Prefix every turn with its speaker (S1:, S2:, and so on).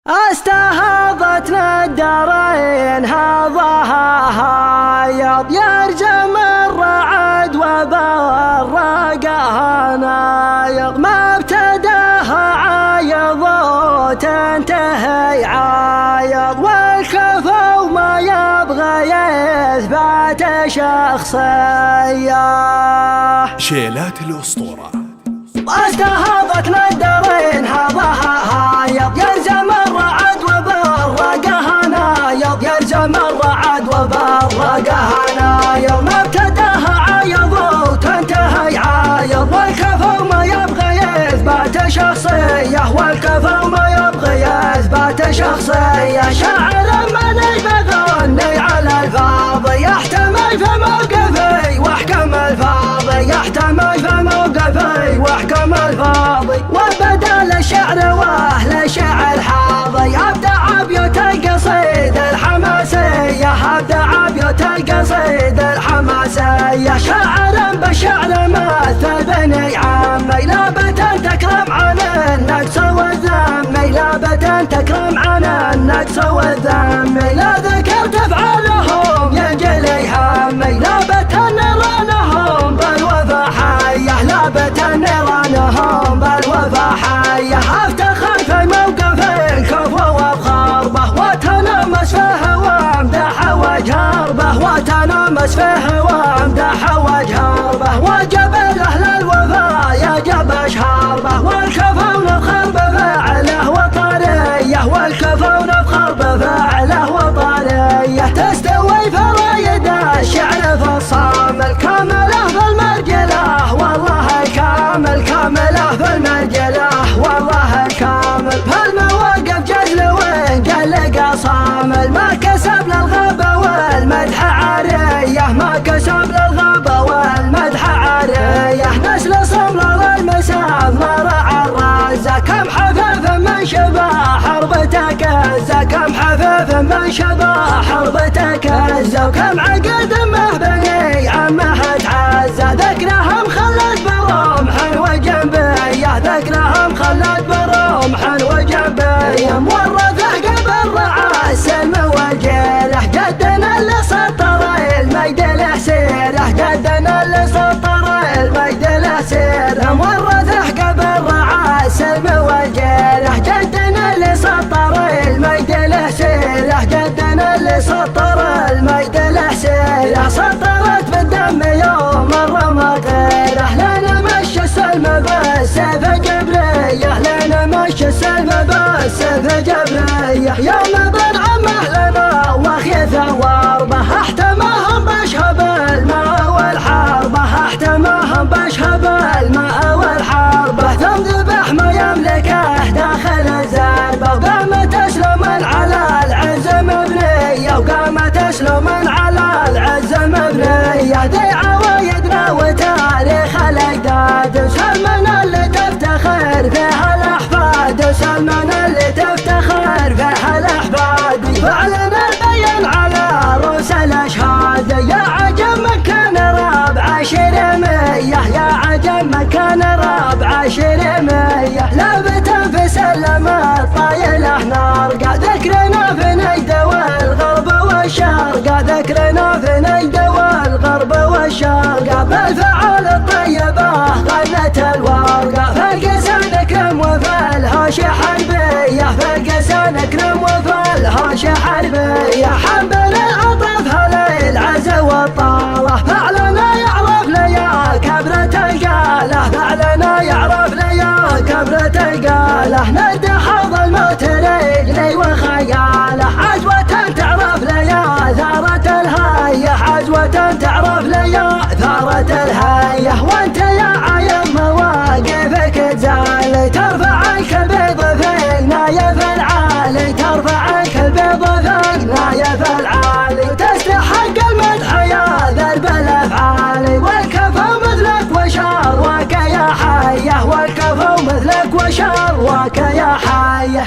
S1: استهضتنا الدارين هضاها هايض يرجم الرعد وبرقها نايض ما ابتداها عايض وتنتهي عايض والكفو ما يبغى يثبت شخصية.
S2: شيلات الأسطورة.
S1: استهضتنا الدارين هضاها هايض يرجم الرعد وبرقها نايض يرجم الرعد وبرقها نايض ما ابتداها عايض وتنتهي عايض والكفو ما يبغى يثبت شخصية والكفو ما يبغى يثبت شخصية. شاعر من يبغني على الفاضي يحتمل في موقفي واحكم الفاضي يحتمل في موقفي واحكم الفاضي وبدل الشعر واهل شعر حاضي ابدع ابيات القصيد الحماسية ابدع ابيات القصيد الحماسية. شاعر بالشعر مثل بني عمي لابة تكرم عن النقص والذم لابة تكرم عن النقص والذم لا ذكرت افعالهم ينجلي همي لابة نيرانهم بالوفا حية لابة نيرانهم بالوفا حية افتخر في موقف الكفو وبخربه وتنمس فيه وامدح وجه ربه وتنمس فيه وامدح وجه ربه وجبل اهل الوفا يجب شهربه والكفو نفخر بفعله وطريه والكفو نفخر بفعله وطريه. تستوي فرايد الشعر في الصامل كامله في المرجله والله الكامل كامله في المرجله والله الكامل بهالمواقف جزل وانقلق صامل ما كسب للغابه والمدح عاريه ما كسب للغابه والمدح عاريه. نسل صمر المسام مرع الرازه كم حفيف من شبه حربتك كزه كم حفيف من شبه حربتك كزه وكم عقد مه بني عمه تعزه ذكرهم خلت برمح وجنبيه ذكرهم خلت برمح وجنبيه مورثه قبل رعى السلم والجيره جدنا اللي سطر المجد له سيره جدنا اللي سطر المجد له سيره مورثه قبل رعى السلم والجيره جدنا اللي سطر المجد له سيره جدنا اللي سطر المجد له سيره سطرت بالدم يوم الرمى غيره لنا مشى السلم بالسيف جبريه لنا مشى السلم بالسيف جبريه يوم بن عمه لنا وخيث واربه احتماهم بشهب الماء والحربه احتماهم بشهب الماء والحربه ثم ذبح ما يملكه داخل زربه وقامت اسلم على العز مبنيه وقامت اسلم على العز مبنيه. ذي عوايدنا وتاريخ الاجداد سلمنا اللي تفتخر فيها الاحفاد سلمنا اللي تفتخر فيها الاحفاد فعلنا البين على رؤوس الاشهاد يا عجم مكان رابع شرميه يا عجم مكان رابع شرميه لابة في سلم الطايله نرقى ذكرنا في نجد والغرب والشرق ذكرنا في نجد والغرب والشرق بالفعال الطيبه غنت الورقه فالقسا نكرم وفي الهوش حربيه فالقسا نكرم وفي الهوش حربيه حنبل العطف هليل عز والطاله فعلنا يعرف ليا كبرة القاله فعلنا يعرف ليا كبرة القاله ند حوض الموت رجلي وخياله عجوة تعرف ليا ثارة الهايه عجوة تعرف ليا ثارة الهايه وانت يا عايض مواقفك تزالي ترفع عنك البيض في نايف العالي ترفع عنك البيض في نايف العالي تستحق المدح يا ذرب الافعالي والكفو مثلك وشروك يا حيه والكفو مثلك وشروك يا حيه.